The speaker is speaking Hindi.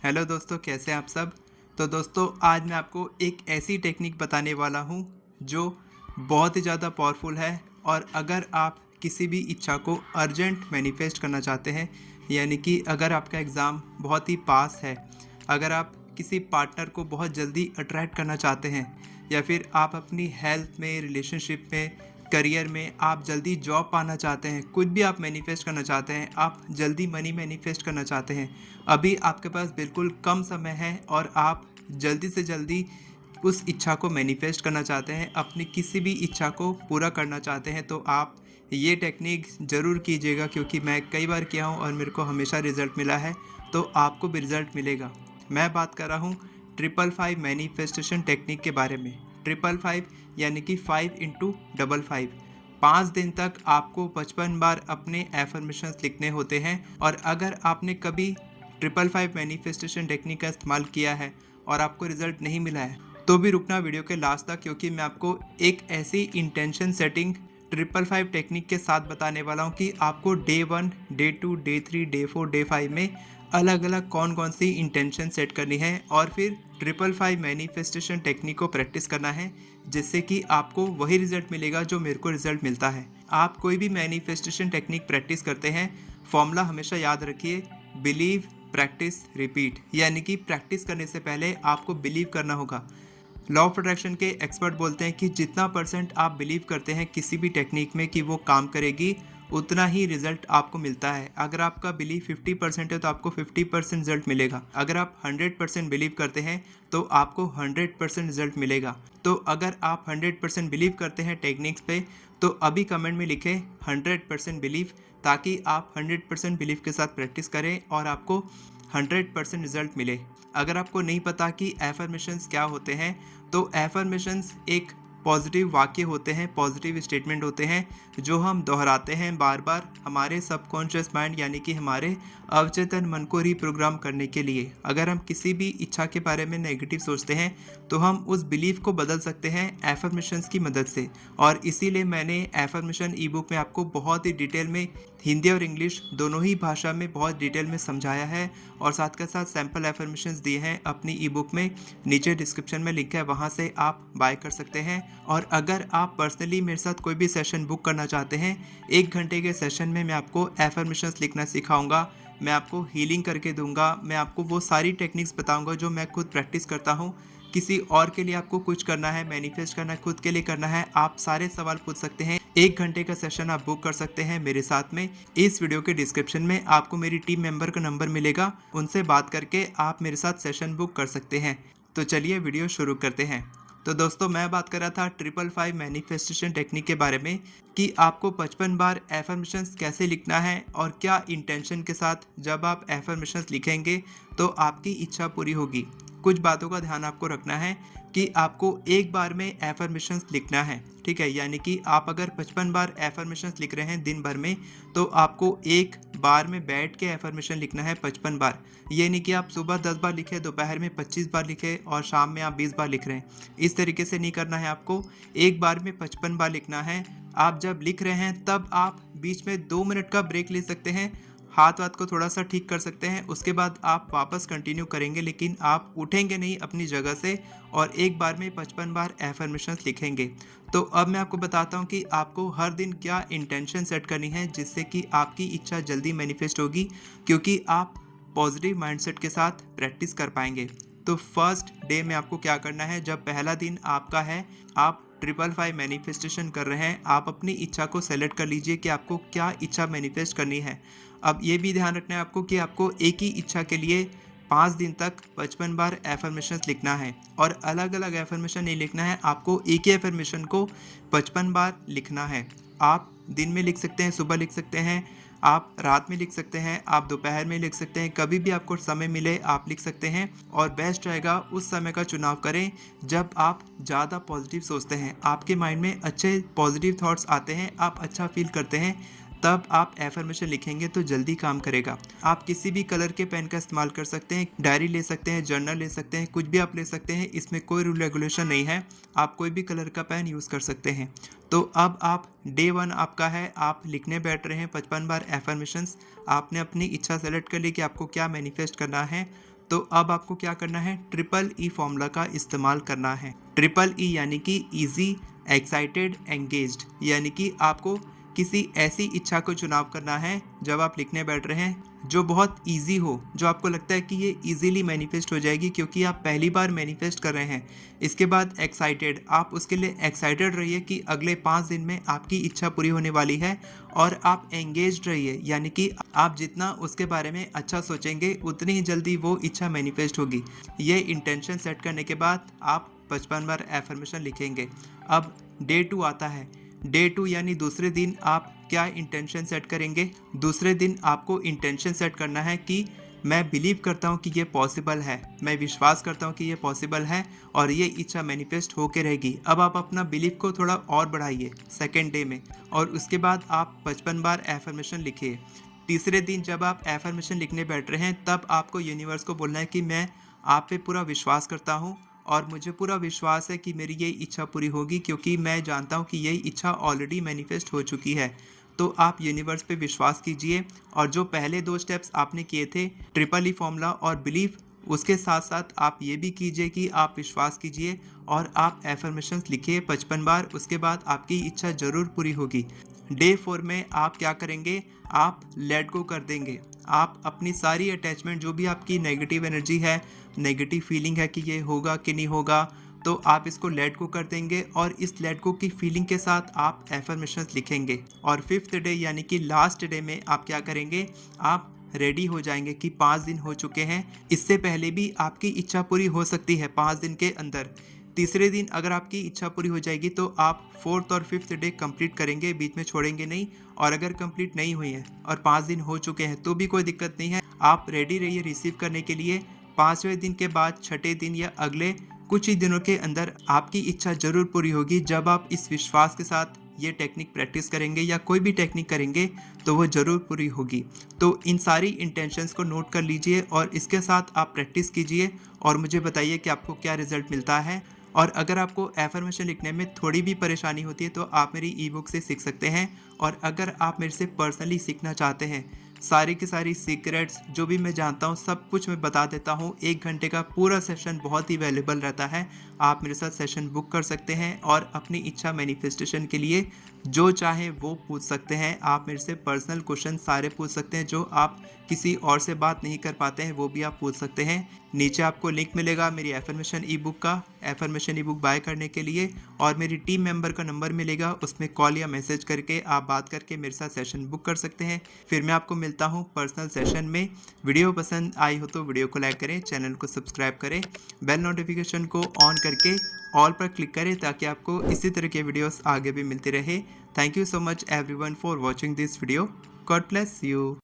हेलो दोस्तों, कैसे हैं आप सब। तो दोस्तों, आज मैं आपको एक ऐसी टेक्निक बताने वाला हूँ जो बहुत ही ज़्यादा पावरफुल है। और अगर आप किसी भी इच्छा को अर्जेंट मैनिफेस्ट करना चाहते हैं, यानी कि अगर आपका एग्ज़ाम बहुत ही पास है, अगर आप किसी पार्टनर को बहुत जल्दी अट्रैक्ट करना चाहते हैं, या फिर आप अपनी हेल्थ में, रिलेशनशिप में, करियर में आप जल्दी जॉब पाना चाहते हैं, कुछ भी आप मैनिफेस्ट करना चाहते हैं, आप जल्दी मनी मैनिफेस्ट करना चाहते हैं, अभी आपके पास बिल्कुल कम समय है और आप जल्दी से जल्दी उस इच्छा को मैनिफेस्ट करना चाहते हैं, अपनी किसी भी इच्छा को पूरा करना चाहते हैं, तो आप ये टेक्निक ज़रूर कीजिएगा, क्योंकि मैं कई बार किया हूँ और मेरे को हमेशा रिज़ल्ट मिला है। तो आपको भी रिज़ल्ट मिलेगा। मैं बात कर रहा हूँ 555 मैनिफेस्टेशन टेक्निक के बारे में। 555 यानी कि 5 × 55। 5 दिन तक आपको 55 बार अपने एफर्मेशंस लिखने होते हैं। और अगर आपने कभी 555 मैनिफेस्टेशन टेक्निक का इस्तेमाल किया है और आपको रिजल्ट नहीं मिला है, तो भी रुकना वीडियो के लास्ट तक, क्योंकि मैं आपको एक ऐसी इंटेंशन सेटिंग 555 टेक्निक के साथ बताने वाला हूँ कि आपको day 1, day 2, day 3, day 4, day 5 में अलग अलग कौन कौन सी इंटेंशन सेट करनी है और फिर 555 मैनिफेस्टेशन टेक्निक को प्रैक्टिस करना है, जिससे कि आपको वही रिजल्ट मिलेगा जो मेरे को रिजल्ट मिलता है। आप कोई भी मैनिफेस्टेशन टेक्निक प्रैक्टिस करते हैं, फॉर्मूला हमेशा याद रखिए, बिलीव, प्रैक्टिस, रिपीट। यानी कि प्रैक्टिस करने से पहले आपको बिलीव करना होगा। लॉ ऑफ अट्रैक्शन के एक्सपर्ट बोलते हैं कि जितना परसेंट आप बिलीव करते हैं किसी भी टेक्निक में कि वो काम करेगी, उतना ही रिजल्ट आपको मिलता है। अगर आपका बिलीव 50% है तो आपको 50% रिजल्ट मिलेगा। अगर आप 100% बिलीव करते हैं तो आपको 100% रिजल्ट मिलेगा। तो अगर आप 100% बिलीव करते हैं टेक्निक्स पे, तो अभी कमेंट में लिखें 100% बिलीव, ताकि आप 100% बिलीव के साथ प्रैक्टिस करें और आपको 100% रिजल्ट मिले। अगर आपको नहीं पता कि एफर्मेशंस क्या होते हैं, तो एफर्मेशंस एक पॉजिटिव वाक्य होते हैं, पॉजिटिव स्टेटमेंट होते हैं जो हम दोहराते हैं बार बार हमारे सबकॉन्शियस माइंड यानी कि हमारे अवचेतन मन को रिप्रोग्राम करने के लिए। अगर हम किसी भी इच्छा के बारे में नेगेटिव सोचते हैं तो हम उस बिलीफ को बदल सकते हैं एफर्मेशंस की मदद से। और इसीलिए मैंने एफर्मेशन ई बुक में आपको बहुत ही डिटेल में हिंदी और इंग्लिश दोनों ही भाषा में बहुत डिटेल में समझाया है, और साथ के साथ सैम्पल एफर्मेशंस दिए हैं अपनी ई बुक में। नीचे डिस्क्रिप्शन में लिंक है, वहाँ से आप बाय कर सकते हैं। और अगर आप पर्सनली मेरे साथ कोई भी सेशन बुक करना चाहते हैं, 1 घंटे के सेशन में मैं आपको एफर्मेशंस लिखना सिखाऊंगा, मैं आपको हीलिंग करके दूंगा, मैं आपको वो सारी टेक्निक्स बताऊंगा जो मैं खुद प्रैक्टिस करता हूँ। किसी और के लिए आपको कुछ करना है, मैनिफेस्ट करना है, खुद के लिए करना है, आप सारे सवाल पूछ सकते हैं। 1 घंटे का सेशन आप बुक कर सकते हैं मेरे साथ में। इस वीडियो के डिस्क्रिप्शन में आपको मेरी टीम मेंबर का नंबर मिलेगा, उनसे बात करके आप मेरे साथ सेशन बुक कर सकते हैं। तो चलिए वीडियो शुरू करते हैं। तो दोस्तों, मैं बात कर रहा था 555 मैनिफेस्टेशन टेक्निक के बारे में, कि आपको 55 बार एफर्मेशंस कैसे लिखना है और क्या इंटेंशन के साथ जब आप एफर्मेशंस लिखेंगे तो आपकी इच्छा पूरी होगी। कुछ बातों का ध्यान आपको रखना है कि आपको एक बार में एफर्मेशंस लिखना है, ठीक है। यानी कि आप अगर 55 बार एफर्मेशंस लिख रहे हैं दिन भर में, तो आपको एक बार में बैठ के एफर्मेशन लिखना है 55 बार। ये नहीं कि आप सुबह 10 बार लिखे, दोपहर में 25 बार लिखे और शाम में आप 20 बार लिख रहे हैं। इस तरीके से नहीं करना है आपको। एक बार में 55 बार लिखना है। आप जब लिख रहे हैं तब आप बीच में 2 मिनट का ब्रेक ले सकते हैं, हाथ वाथ को थोड़ा सा ठीक कर सकते हैं, उसके बाद आप वापस कंटिन्यू करेंगे, लेकिन आप उठेंगे नहीं अपनी जगह से और एक बार में 55 बार एफर्मेशंस लिखेंगे। तो अब मैं आपको बताता हूँ कि आपको हर दिन क्या इंटेंशन सेट करनी है, जिससे कि आपकी इच्छा जल्दी मैनिफेस्ट होगी, क्योंकि आप पॉजिटिव माइंडसेट के साथ प्रैक्टिस कर पाएंगे। तो फर्स्ट डे में आपको क्या करना है, जब पहला दिन आपका है, आप 555 मैनिफेस्टेशन कर रहे हैं, आप अपनी इच्छा को सेलेक्ट कर लीजिए कि आपको क्या इच्छा मैनिफेस्ट करनी है। अब ये भी ध्यान रखना है आपको कि आपको एक ही इच्छा के लिए 5 दिन तक 55 बार एफर्मेशंस लिखना है, और अलग अलग एफर्मेशन नहीं लिखना है, आपको एक ही एफर्मेशन को 55 बार लिखना है। आप दिन में लिख सकते हैं, सुबह लिख सकते हैं, आप रात में लिख सकते हैं, आप दोपहर में लिख सकते हैं, कभी भी आपको समय मिले आप लिख सकते हैं। और बेस्ट रहेगा उस समय का चुनाव करें जब आप ज़्यादा पॉजिटिव सोचते हैं, आपके माइंड में अच्छे पॉजिटिव थॉट्स आते हैं, आप अच्छा फील करते हैं, तब आप एफर्मेशन लिखेंगे तो जल्दी काम करेगा। आप किसी भी कलर के पेन का इस्तेमाल कर सकते हैं, डायरी ले सकते हैं, जर्नल ले सकते हैं, कुछ भी आप ले सकते हैं, इसमें कोई रूल रेगुलेशन नहीं है, आप कोई भी कलर का पेन यूज़ कर सकते हैं। तो अब आप डे 1 आपका है, आप लिखने बैठ रहे हैं 55 बार एफर्मेशंस। आपने अपनी इच्छा सेलेक्ट कर ली कि आपको क्या मैनिफेस्ट करना है। तो अब आपको क्या करना है, ट्रिपल ई फॉर्मूला का इस्तेमाल करना है। ट्रिपल ई यानी कि ईजी, एक्साइटेड, एंगेज्ड, यानी कि आपको किसी ऐसी इच्छा को चुनाव करना है जब आप लिखने बैठ रहे हैं जो बहुत इजी हो, जो आपको लगता है कि ये इजीली मैनिफेस्ट हो जाएगी क्योंकि आप पहली बार मैनिफेस्ट कर रहे हैं। इसके बाद एक्साइटेड, आप उसके लिए एक्साइटेड रहिए कि अगले 5 दिन में आपकी इच्छा पूरी होने वाली है। और आप एंगेज्ड रहिए, यानी कि आप जितना उसके बारे में अच्छा सोचेंगे उतनी ही जल्दी वो इच्छा मैनिफेस्ट होगी। ये इंटेंशन सेट करने के बाद आप 55 बार एफर्मेशन लिखेंगे। अब डे 2 आता है। डे 2 यानी दूसरे दिन आप क्या इंटेंशन सेट करेंगे? दूसरे दिन आपको इंटेंशन सेट करना है कि मैं बिलीव करता हूँ कि ये पॉसिबल है, मैं विश्वास करता हूँ कि ये पॉसिबल है और ये इच्छा मैनिफेस्ट होके रहेगी। अब आप अपना बिलीव को थोड़ा और बढ़ाइए सेकेंड डे में, और उसके बाद आप 55 बार एफर्मेशन लिखिए। तीसरे दिन जब आप एफर्मेशन लिखने बैठ रहे हैं तब आपको यूनिवर्स को बोलना है कि मैं आप पे पूरा विश्वास करता हूँ और मुझे पूरा विश्वास है कि मेरी ये इच्छा पूरी होगी, क्योंकि मैं जानता हूँ कि यही इच्छा ऑलरेडी मैनिफेस्ट हो चुकी है। तो आप यूनिवर्स पे विश्वास कीजिए और जो पहले 2 स्टेप्स आपने किए थे, ट्रिपल ई फॉर्मूला और बिलीफ, उसके साथ साथ आप ये भी कीजिए कि आप विश्वास कीजिए और आप एफर्मेशंस लिखिए 55 बार। उसके बाद आपकी इच्छा ज़रूर पूरी होगी। डे 4 में आप क्या करेंगे? आप लेट गो कर देंगे। आप अपनी सारी अटैचमेंट, जो भी आपकी नेगेटिव एनर्जी है, नेगेटिव फीलिंग है कि ये होगा कि नहीं होगा, तो आप इसको लेट गो कर देंगे और इस लेट गो की फीलिंग के साथ आप एफर्मेशंस लिखेंगे। और 5th डे यानी कि लास्ट डे में आप क्या करेंगे? आप रेडी हो जाएंगे कि 5 दिन हो चुके हैं। इससे पहले भी आपकी इच्छा पूरी हो सकती है 5 दिन के अंदर। तीसरे दिन अगर आपकी इच्छा पूरी हो जाएगी तो आप 4th और 5th डे कंप्लीट करेंगे, बीच में छोड़ेंगे नहीं। और अगर कंप्लीट नहीं हुई है और 5 दिन हो चुके हैं तो भी कोई दिक्कत नहीं है, आप रेडी रहिए रिसीव करने के लिए। 5वें दिन के बाद 6ठे दिन या अगले कुछ ही दिनों के अंदर आपकी इच्छा ज़रूर पूरी होगी। जब आप इस विश्वास के साथ ये टेक्निक प्रैक्टिस करेंगे या कोई भी टेक्निक करेंगे तो वो ज़रूर पूरी होगी। तो इन सारी इंटेंशंस को नोट कर लीजिए और इसके साथ आप प्रैक्टिस कीजिए और मुझे बताइए कि आपको क्या रिजल्ट मिलता है। और अगर आपको एफर्मेशन लिखने में थोड़ी भी परेशानी होती है तो आप मेरी ई बुक से सीख सकते हैं। और अगर आप मेरे से पर्सनली सीखना चाहते हैं, सारी की सारी सीक्रेट्स जो भी मैं जानता हूँ सब कुछ मैं बता देता हूँ। 1 घंटे का पूरा सेशन बहुत ही वैल्यूबल रहता है। आप मेरे साथ सेशन बुक कर सकते हैं और अपनी इच्छा मैनिफेस्टेशन के लिए जो चाहे वो पूछ सकते हैं। आप मेरे से पर्सनल क्वेश्चन सारे पूछ सकते हैं, जो आप किसी और से बात नहीं कर पाते हैं वो भी आप पूछ सकते हैं। नीचे आपको लिंक मिलेगा मेरी एफर्मेशन ई बुक का, एफर्मेशन ई बुक बाय करने के लिए, और मेरी टीम मेंबर का नंबर मिलेगा, उसमें कॉल या मैसेज करके आप बात करके मेरे साथ सेशन बुक कर सकते हैं। फिर मैं आपको मिलता हूँ पर्सनल सेशन में। वीडियो पसंद आई हो तो वीडियो को लाइक करें, चैनल को सब्सक्राइब करें, बेल नोटिफिकेशन को ऑन करके ऑल पर क्लिक करें ताकि आपको इसी तरह के वीडियोस आगे भी मिलते रहे। Thank you so much everyone for watching this video. God bless you.